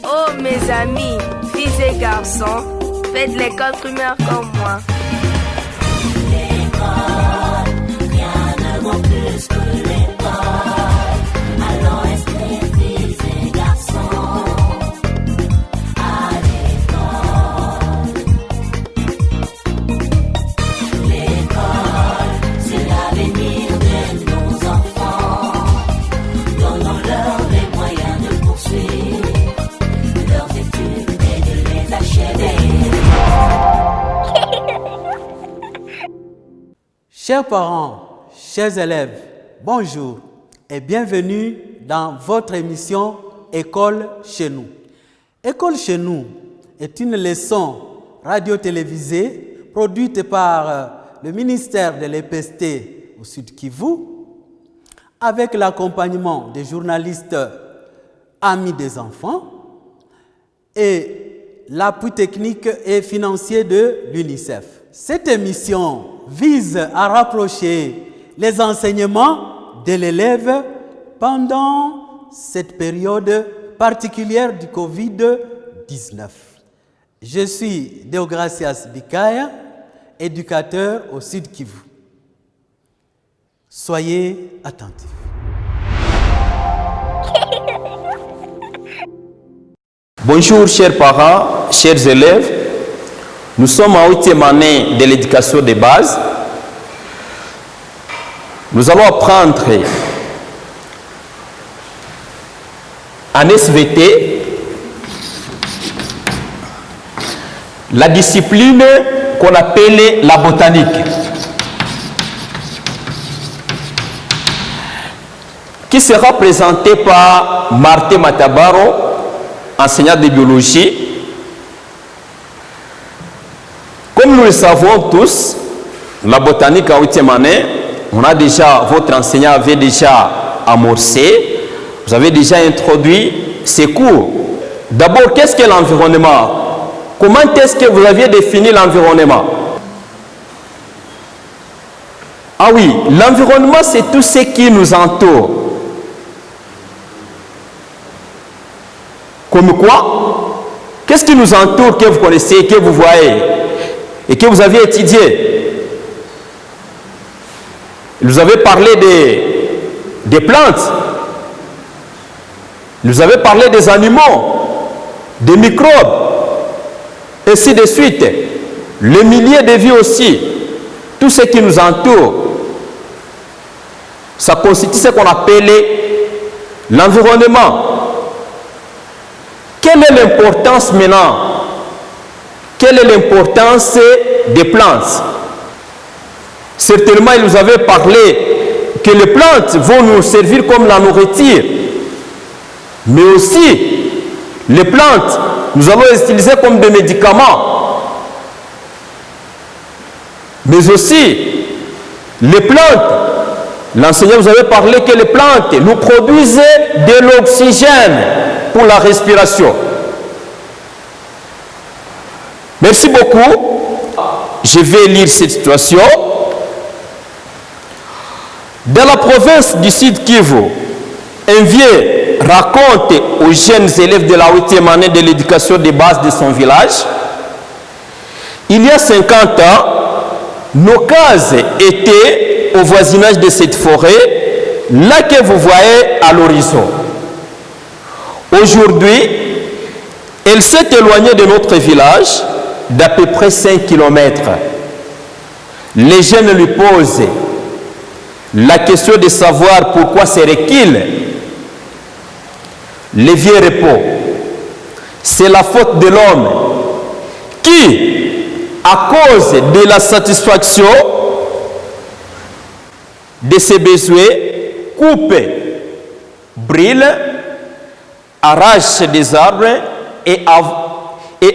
Oh mes amis, filles et garçons, faites l'école primaire comme moi. L'école, rien ne vaut plus que l'école. Allons rester filles et garçons à l'école. L'école, c'est l'avenir de nos enfants. Donnons-leur les moyens de poursuivre leurs études et de les achever. Chers parents, chers élèves, bonjour et bienvenue dans votre émission École chez nous. École chez nous est une leçon radio-télévisée produite par le ministère de l'EPST au Sud Kivu avec l'accompagnement des journalistes amis des enfants et l'appui technique et financier de l'UNICEF. Cette émission vise à rapprocher les enseignements de l'élève pendant cette période particulière du Covid-19. Je suis Deogracias Bikaya, éducateur au Sud Kivu. Soyez attentifs. Bonjour chers parents, chers élèves. Nous sommes en 8e année de l'éducation de base. Nous allons apprendre en SVT la discipline qu'on appelle la botanique, qui sera présentée par Martin Matabaro, enseignant de biologie. Comme nous le savons tous, la botanique en 8e année, votre enseignant avait déjà amorcé, vous avez déjà introduit ces cours. D'abord, qu'est-ce que l'environnement? Comment est-ce que vous aviez défini l'environnement? Ah oui, l'environnement, c'est tout ce qui nous entoure. Comme quoi? Qu'est-ce qui nous entoure que vous connaissez, que vous voyez et que vous avez étudié? Vous avez parlé des plantes, vous avez parlé des animaux, des microbes, ainsi de suite. Le milieu de vie aussi, tout ce qui nous entoure, ça constitue ce qu'on appelle l'environnement. Quelle est l'importance maintenant? Quelle est l'importance des plantes? Certainement, il nous avait parlé que les plantes vont nous servir comme la nourriture. Mais aussi, les plantes, nous allons les utiliser comme des médicaments. Mais aussi, les plantes, l'enseignant vous avait parlé que les plantes nous produisent de l'oxygène pour la respiration. Merci beaucoup. Je vais lire cette situation. Dans la province du Sud Kivu, un vieux raconte aux jeunes élèves de la 8e année de l'éducation de base de son village: il y a 50 ans, nos cases étaient au voisinage de cette forêt, là que vous voyez à l'horizon. Aujourd'hui, elle s'est éloignée de notre village d'à peu près 5 km. Les jeunes lui posent la question de savoir pourquoi ce recul. Le vieux répond: c'est la faute de l'homme qui, à cause de la satisfaction de ses besoins, coupe, brûle, arrache des arbres et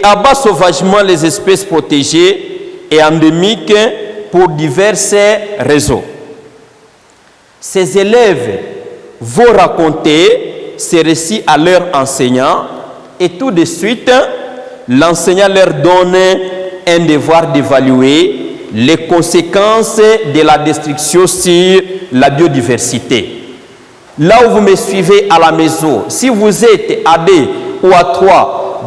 abat sauvagement les espèces protégées et endémiques pour diverses raisons. Ces élèves vont raconter ces récits à leur enseignant et tout de suite, l'enseignant leur donne un devoir d'évaluer les conséquences de la destruction sur la biodiversité. Là où vous me suivez à la maison, si vous êtes allé ou à 3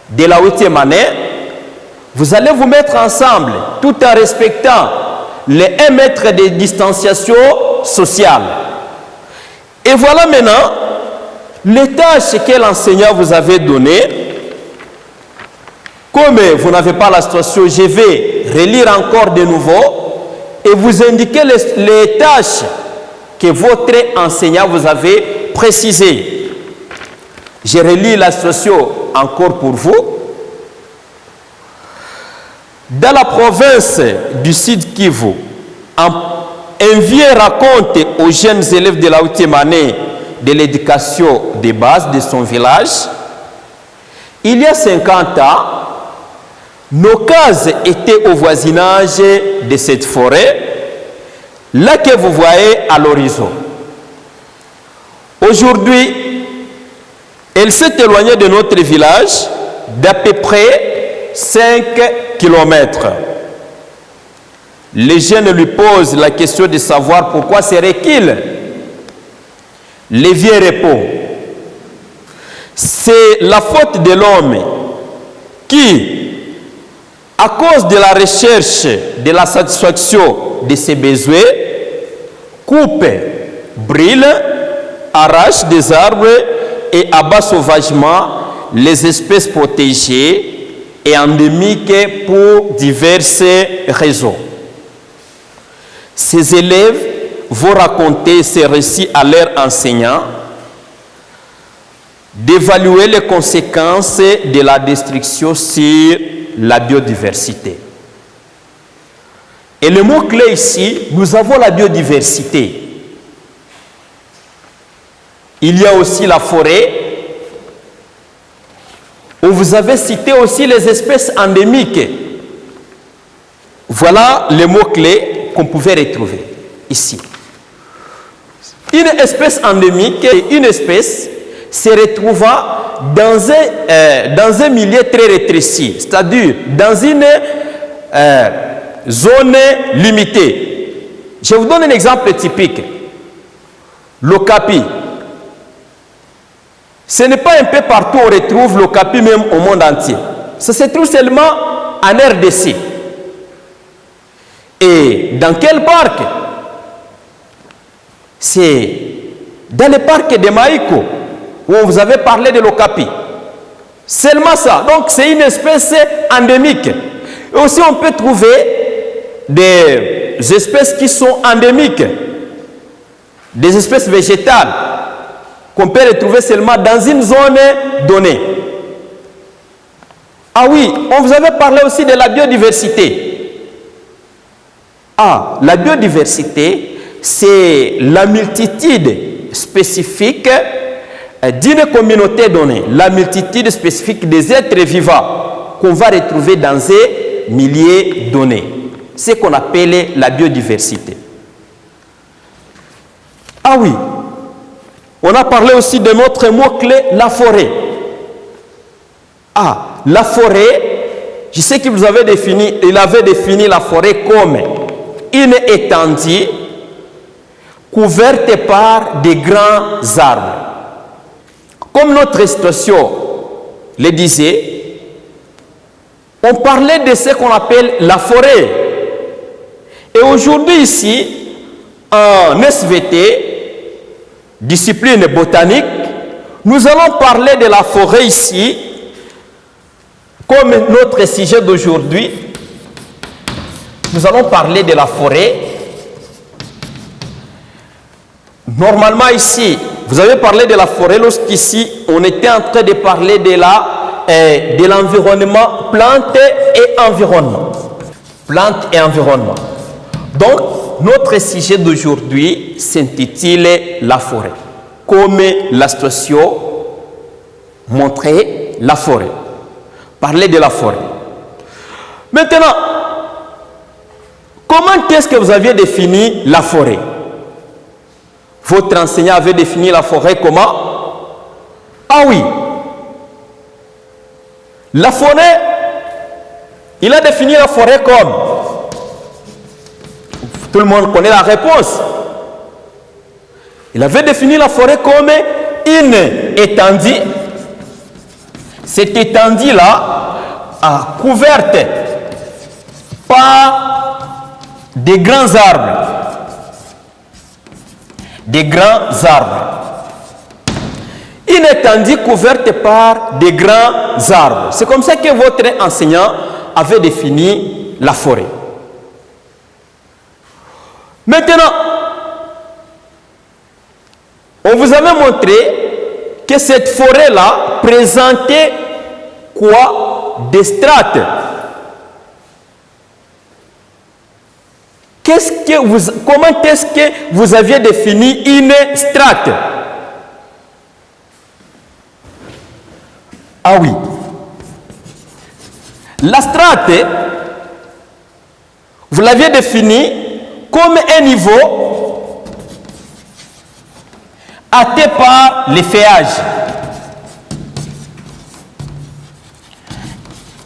de la 8e année, vous allez vous mettre ensemble tout en respectant les 1 mètre de distanciation sociale. Et voilà maintenant les tâches que l'enseignant vous avait données. Comme vous n'avez pas la situation, je vais relire encore de nouveau et vous indiquer les tâches que votre enseignant vous avait précisées. Je relis la situation encore pour vous. Dans la province du Sud Kivu, un vieux raconte aux jeunes élèves de la 8e année de l'éducation de base de son village. Il y a 50 ans, nos cases étaient au voisinage de cette forêt, là que vous voyez à l'horizon. Aujourd'hui, elle s'est éloignée de notre village d'à peu près 5 kilomètres. Les jeunes lui posent la question de savoir pourquoi serait-il. Les vieux répondent, c'est la faute de l'homme qui, à cause de la recherche de la satisfaction de ses besoins, coupe, brûle, arrache des arbres et abat sauvagement les espèces protégées et endémiques pour diverses raisons. Ces élèves vont raconter ces récits à leurs enseignants, d'évaluer les conséquences de la destruction sur la biodiversité. Et le mot-clé ici, nous avons la biodiversité. Il y a aussi la forêt, où vous avez cité aussi les espèces endémiques. Voilà les mots-clés qu'on pouvait retrouver ici. Une espèce endémique est une espèce se retrouvant dans un milieu très rétréci, c'est-à-dire dans une zone limitée. Je vous donne un exemple typique. L'okapi. Ce n'est pas un peu partout où on retrouve l'okapi, même au monde entier. Ça se trouve seulement en RDC. Et dans quel parc? C'est dans le parc de Maïko, où vous avez parlé de l'okapi. Seulement ça. Donc c'est une espèce endémique. Et aussi on peut trouver des espèces qui sont endémiques, des espèces végétales qu'on peut retrouver seulement dans une zone donnée. Ah oui, on vous avait parlé aussi de la biodiversité. Ah, la biodiversité, c'est la multitude spécifique d'une communauté donnée, la multitude spécifique des êtres vivants qu'on va retrouver dans un milieu donné. C'est ce qu'on appelle la biodiversité. Ah oui, on a parlé aussi de notre mot-clé, la forêt. Ah, la forêt, je sais qu'il vous avait défini, il avait défini la forêt comme une étendue couverte par des grands arbres. Comme notre situation le disait, on parlait de ce qu'on appelle la forêt. Et aujourd'hui ici, en SVT, discipline botanique, nous allons parler de la forêt ici, comme notre sujet d'aujourd'hui. Nous allons parler de la forêt. Normalement ici, vous avez parlé de la forêt lorsqu'ici, on était en train de parler de l'environnement, plantes et environnement. Plantes et environnement. Donc, notre sujet d'aujourd'hui s'intitule la forêt. Comme la situation montrait la forêt. Parler de la forêt. Maintenant, comment est-ce que vous aviez défini la forêt? Votre enseignant avait défini la forêt comment? Ah oui. La forêt, il a défini la forêt comme? Tout le monde connaît la réponse. Il avait défini la forêt comme une étendue Cette étendue-là est couverte par des grands arbres. Des grands arbres. Une étendue couverte par des grands arbres. C'est comme ça que votre enseignant avait défini la forêt. Maintenant, on vous avait montré que cette forêt-là présentait quoi? Des strates. Comment est-ce que vous aviez défini une strate? Ah oui. La strate, vous l'aviez définie comme un niveau atteint par les feuillages.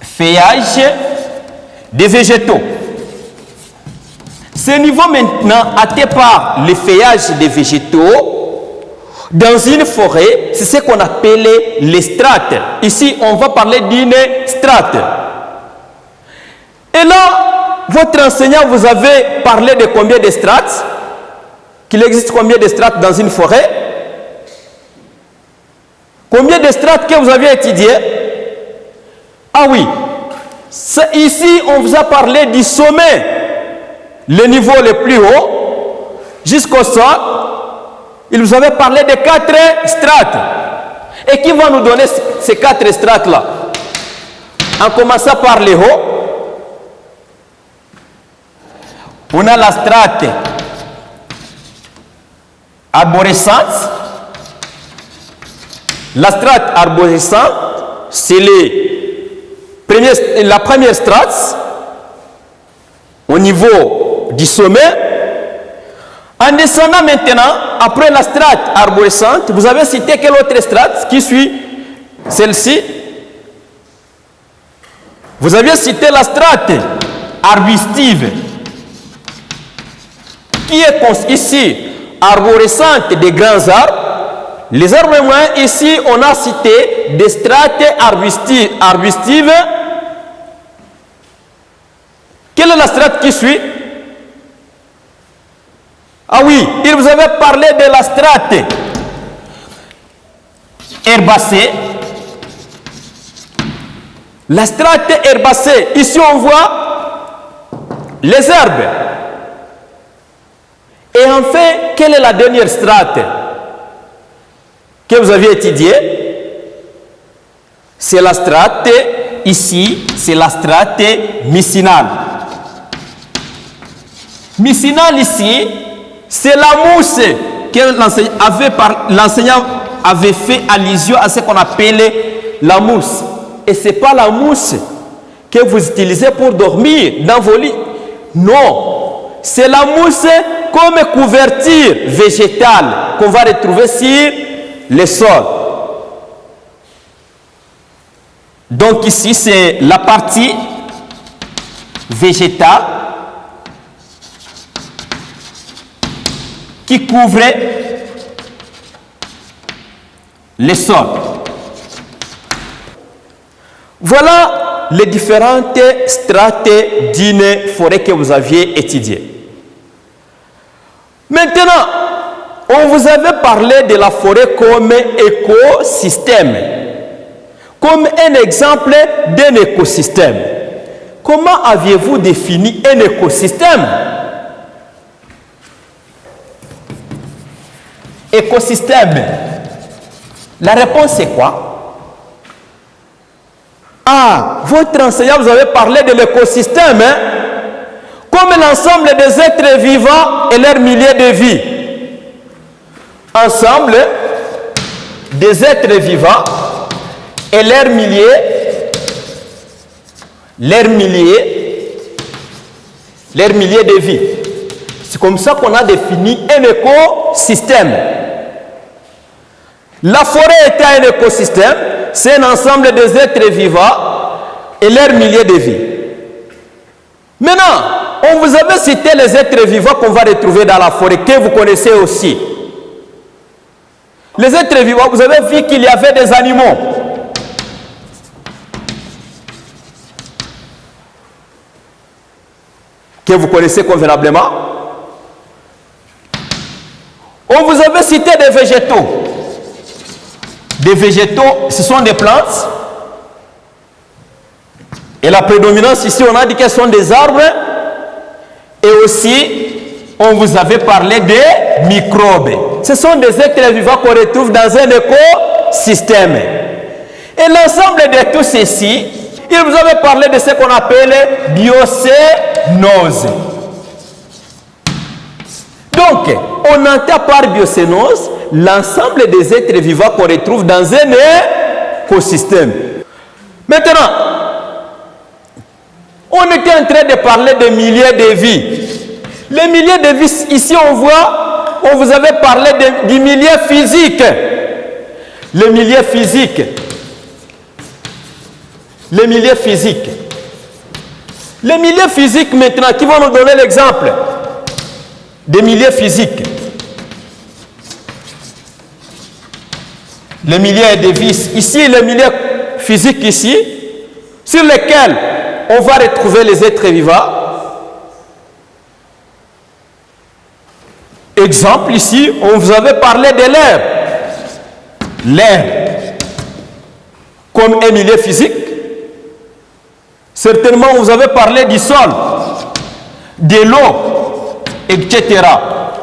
Feuillages des végétaux. Ce niveau maintenant atteint par les feuillages des végétaux dans une forêt, c'est ce qu'on appelle les strates. Ici, on va parler d'une strate. Et là, votre enseignant vous avait parlé de combien de strates? Qu'il existe combien de strates dans une forêt? Combien de strates que vous aviez étudié? Ah oui, ici, on vous a parlé du sommet, le niveau le plus haut, jusqu'au sol. Il vous avait parlé de 4 strates. Et qui va nous donner ces 4 strates-là? En commençant par les hauts, on a la strate arborescente. La strate arborescente, c'est la première strate au niveau du sommet. En descendant maintenant, après la strate arborescente, vous avez cité quelle autre strate qui suit celle-ci? Vous aviez cité la strate arbustive, qui est ici arborescente des grands arbres. Les arbres moyens, ici, on a cité des strates arbustives. Quelle est la strate qui suit? Ah oui, il vous avait parlé de la strate herbacée. La strate herbacée, ici on voit les herbes. Et enfin, quelle est la dernière strate que vous aviez étudiée? C'est la strate, ici, c'est la strate mycinale. Mycinale ici, c'est la mousse que l'enseignant avait fait allusion à ce qu'on appelait la mousse. Et ce n'est pas la mousse que vous utilisez pour dormir dans vos lits. Non, c'est la mousse comme couverture végétale qu'on va retrouver sur le sol. Donc ici, c'est la partie végétale qui couvrait le sol. Voilà les différentes strates d'une forêt que vous aviez étudiées. Maintenant, on vous avait parlé de la forêt comme écosystème, comme un exemple d'un écosystème. Comment aviez-vous défini un écosystème? Écosystème. La réponse est quoi? Ah, votre enseignant vous avait parlé de l'écosystème, hein? Comme l'ensemble des êtres vivants et leur milieu de vie. Ensemble des êtres vivants et leur milieu de vie. C'est comme ça qu'on a défini un écosystème. La forêt est un écosystème, c'est un ensemble des êtres vivants et leur milieu de vie. Maintenant, on vous avait cité les êtres vivants qu'on va retrouver dans la forêt, que vous connaissez aussi. Les êtres vivants, vous avez vu qu'il y avait des animaux. que vous connaissez convenablement. On vous avait cité des végétaux. Des végétaux, ce sont des plantes. Et la prédominance ici, on a dit qu'elles sont des arbres. Et aussi, on vous avait parlé des microbes. Ce sont des êtres vivants qu'on retrouve dans un écosystème. Et l'ensemble de tout ceci, il vous avait parlé de ce qu'on appelle biocénose. Donc, on entend par biocénose l'ensemble des êtres vivants qu'on retrouve dans un écosystème. Maintenant, on était en train de parler de milieux de vie. Les milieux de vie, ici on voit, on vous avait parlé du milieu physique. Le milieu physique. Le milieu physique. Les milieux physiques maintenant, qui vont nous donner l'exemple des milieux physiques. Le milieu de vie, ici, le milieu physique ici, sur lequel on va retrouver les êtres vivants. Exemple ici, on vous avait parlé de l'air. L'air, comme un milieu physique. Certainement, on vous avait parlé du sol, de l'eau, etc.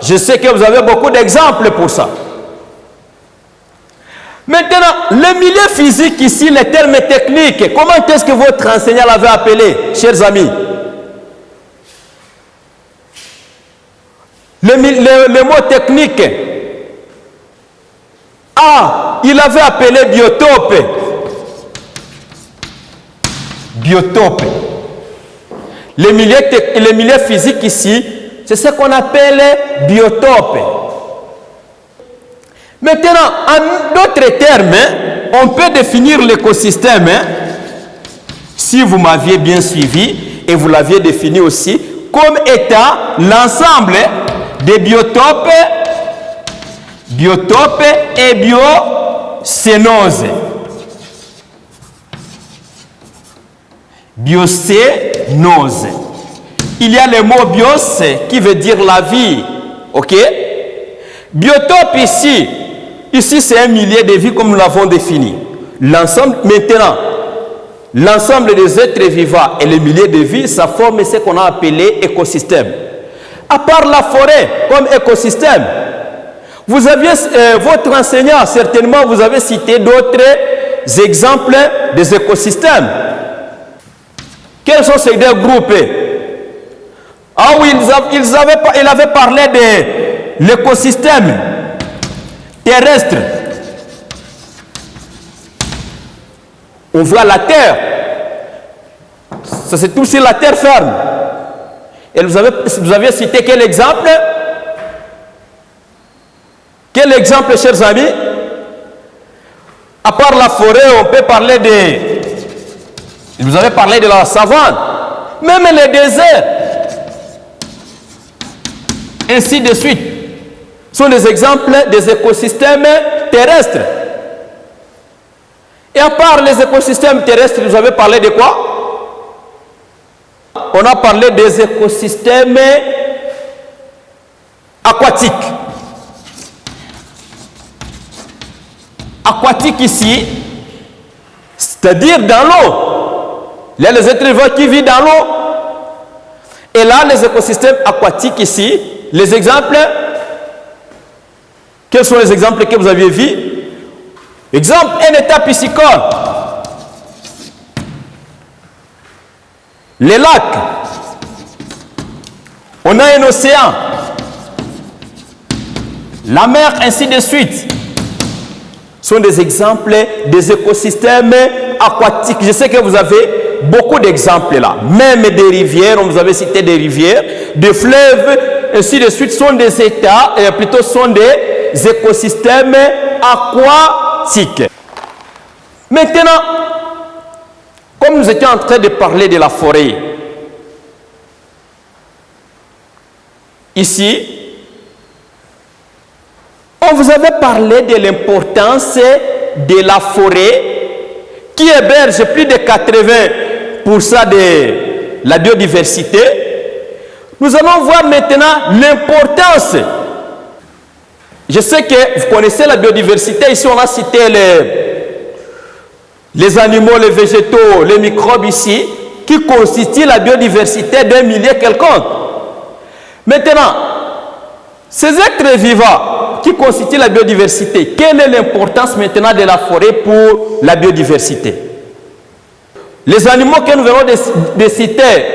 Je sais que vous avez beaucoup d'exemples pour ça. Maintenant, le milieu physique ici, les termes techniques, comment est-ce que votre enseignant l'avait appelé, chers amis? Le mot technique. Ah, il avait appelé biotope. Biotope. Le milieu physique ici, c'est ce qu'on appelle biotope. Maintenant, en d'autres termes, on peut définir l'écosystème, si vous m'aviez bien suivi, et vous l'aviez défini aussi, comme étant l'ensemble des biotopes et biocénose. Biocénose. Il y a le mot bios qui veut dire la vie. Ok? Biotope ici c'est un milieu de vie comme nous l'avons défini. L'ensemble, maintenant, l'ensemble des êtres vivants et le milieu de vie, ça forme ce qu'on a appelé écosystème. À part la forêt comme écosystème, vous aviez, votre enseignant, certainement, vous avez cité d'autres exemples des écosystèmes. Quels sont ces deux groupes? Ah oui, il avait parlé de l'écosystème terrestre. On voit la terre. Ça c'est tout sur la terre ferme. Et vous avez cité quel exemple? Quel exemple, chers amis? À part la forêt, on peut parler de... Vous avez parlé de la savane. Même les déserts. Ainsi de suite. Sont des exemples des écosystèmes terrestres. Et à part les écosystèmes terrestres, vous avez parlé de quoi? On a parlé des écosystèmes aquatiques. Aquatiques ici, c'est-à-dire dans l'eau. Il y a les êtres vivants qui vivent dans l'eau. Et là, les écosystèmes aquatiques ici, les exemples, quels sont les exemples que vous aviez vus? Exemple, un état piscicole. Les lacs. On a un océan. La mer, ainsi de suite. Sont des exemples des écosystèmes aquatiques. Je sais que vous avez beaucoup d'exemples là. Même des rivières, on vous avait cité des rivières, des fleuves, ainsi de suite, sont des états, plutôt sont des écosystèmes aquatiques. Maintenant, comme nous étions en train de parler de la forêt, ici, on vous avait parlé de l'importance de la forêt qui héberge plus de 80% de la biodiversité. Nous allons voir maintenant l'importance. Je sais que vous connaissez la biodiversité. Ici, on a cité les animaux, les végétaux, les microbes ici, qui constituent la biodiversité d'un milieu quelconque. Maintenant, ces êtres vivants qui constituent la biodiversité, quelle est l'importance maintenant de la forêt pour la biodiversité? Les animaux que nous venons de citer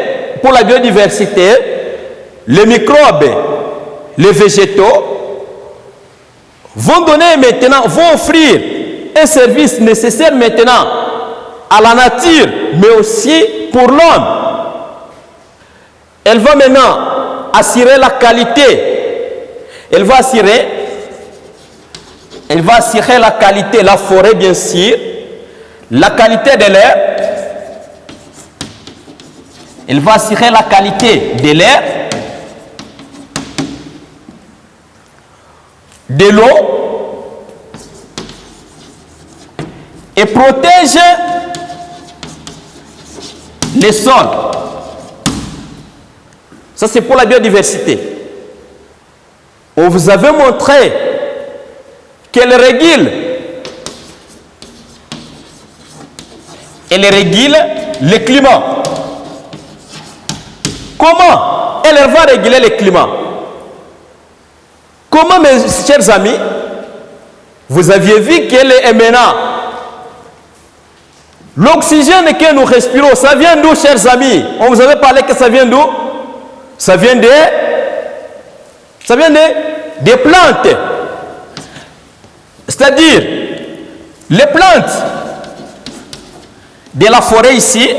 pour la biodiversité, les microbes, les végétaux, vont donner maintenant, vont offrir un service nécessaire maintenant à la nature, mais aussi pour l'homme. Elle va maintenant assurer la qualité. Elle va assurer la qualité, la forêt bien sûr, la qualité de l'air. Elle va assurer la qualité de l'air, de l'eau, et protège les sols. Ça, c'est pour la biodiversité. On vous avait montré qu'elle régule le climat. Comment elle va réguler le climat? Comment, mes chers amis, vous aviez vu qu'elle est maintenant l'oxygène que nous respirons, ça vient d'où, chers amis? On vous avait parlé que ça vient d'où? Ça vient des plantes. C'est-à-dire, les plantes de la forêt ici,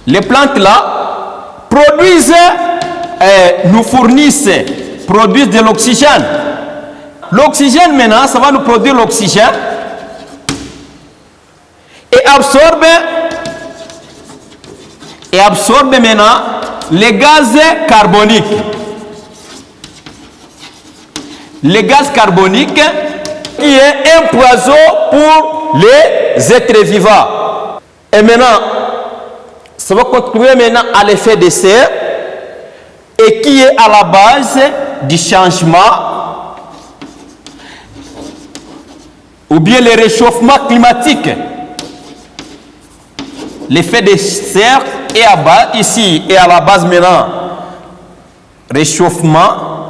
les plantes là, produisent, nous fournissent, produisent de l'oxygène. L'oxygène maintenant, ça va nous produire l'oxygène et absorbe maintenant les gaz carboniques. Les gaz carboniques qui est un poison pour les êtres vivants. Et maintenant, ça va contribuer maintenant à l'effet de serre et qui est à la base du changement ou bien le réchauffement climatique. L'effet de serre est à base, ici et à la base maintenant réchauffement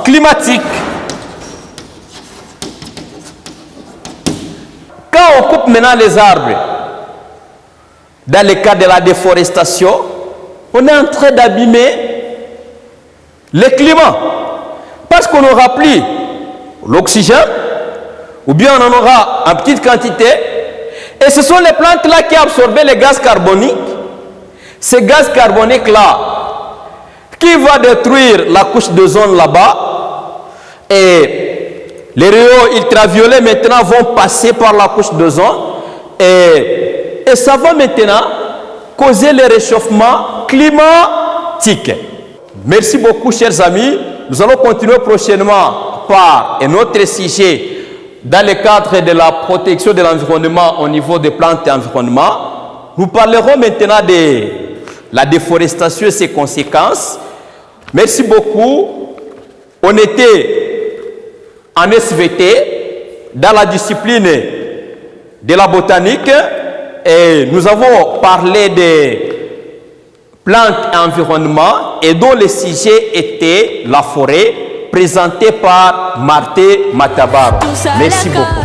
climatique. Quand on coupe maintenant les arbres, dans le cas de la déforestation, on est en train d'abîmer le climat. Parce qu'on n'aura plus l'oxygène, ou bien on en aura en petite quantité, et ce sont les plantes là qui absorbent les gaz carboniques. Ces gaz carboniques là, qui va détruire la couche d'ozone là-bas, et les rayons ultraviolets maintenant vont passer par la couche d'ozone, et ça va maintenant causer le réchauffement climatique. Merci beaucoup, chers amis. Nous allons continuer prochainement par un autre sujet dans le cadre de la protection de l'environnement au niveau des plantes et environnement. Nous parlerons maintenant de la déforestation et ses conséquences. Merci beaucoup. On était en SVT dans la discipline de la botanique et nous avons parlé des plantes et environnement et dont le sujet était la forêt, présenté par Marthe Matabaro. Merci beaucoup.